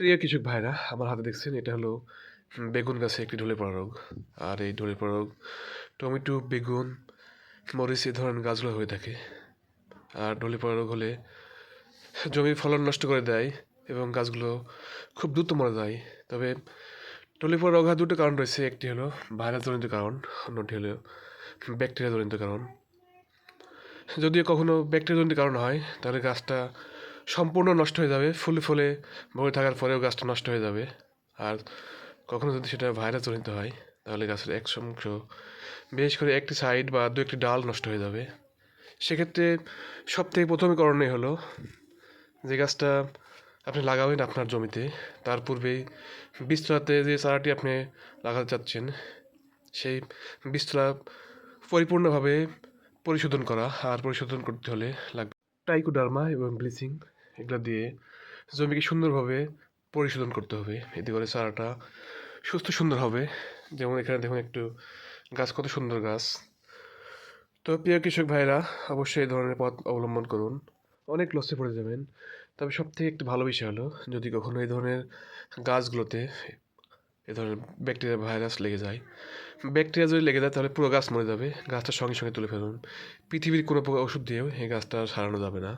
প্রিয় কৃষক ভাইরা, আমার হাতে দেখছেন এটা হলো বেগুন গাছে একটি ঢলে পড়া রোগ। আর এই ঢলে পড়া রোগ টমেটো, বেগুন, মরিচ এই ধরনের গাছগুলো হয়ে থাকে। আর ঢলে পড়া রোগ হলে জমির ফলন নষ্ট করে দেয় এবং গাছগুলো খুব দ্রুত মরে যায়। তবে ঢলে পড়া রোগ হওয়ার দুটো কারণ রয়েছে, একটি হলো ভাইরাসজনিত কারণ, অন্যটি হলো ব্যাকটেরিয়াজনিত কারণ। যদিও কখনো ব্যাকটেরিয়াজনিত কারণ হয় তাহলে গাছটা সম্পূর্ণ নষ্ট হয়ে যাবে, ফুলে ফুলে ভরে থাকার পরেও গাছটা নষ্ট হয়ে যাবে। আর কখনো যদি সেটা ভাইরাসজনিত হয় তাহলে গাছের এক অংশ, বিশেষ করে একটি সাইড বা দু একটি ডাল নষ্ট হয়ে যাবে। সেক্ষেত্রে সবথেকে প্রথম করণীয় হলো, যে গাছটা আপনি লাগাবেন আপনার জমিতে তার পূর্বেই বীজতলাতে যে চারাটি আপনি লাগাতে চাচ্ছেন সেই বীজতলা পরিপূর্ণভাবে পরিশোধন করা। আর পরিশোধন করতে হলে লাগবে ট্রাইকোডার্মা এবং ব্লিচিং, এগুলো দিয়ে জমিকে সুন্দরভাবে পরিশোধন করতে হবে। এতে করে চারাটা সুস্থ সুন্দর হবে। যেমন এখানে দেখুন একটু গাছ, কত সুন্দর গাছ। তো প্রিয় কৃষক ভাইরা, অবশ্যই এই ধরনের পথ অবলম্বন করুন, অনেক লসে পড়ে যাবেন। তবে সবথেকে একটু ভালো বিষয় হলো, যদি কখনো এই ধরনের গাছগুলোতে এ ধরনের ব্যাকটেরিয়া ভাইরাস লেগে যায়, ব্যাকটেরিয়া যদি লেগে যায় তাহলে পুরো গাছ মরে যাবে। গাছটা সঙ্গে সঙ্গে তুলে ফেলুন। পৃথিবীর কোনো প্রকার ওষুধ দিয়েও এই গাছটা সারানো যাবে না।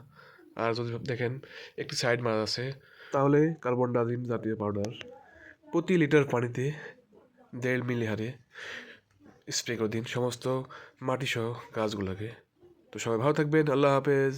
আর যদি দেখেন একটি সাইড মারা আছে, তাহলে কার্বন ডাইজিম জাতীয় পাউডার প্রতি লিটার পানিতে 1.5 মিলি হারে স্প্রে করে দিন সমস্ত মাটিসহ গাছগুলোকে। তো সবাই ভালো থাকবেন, আল্লাহ হাফেজ।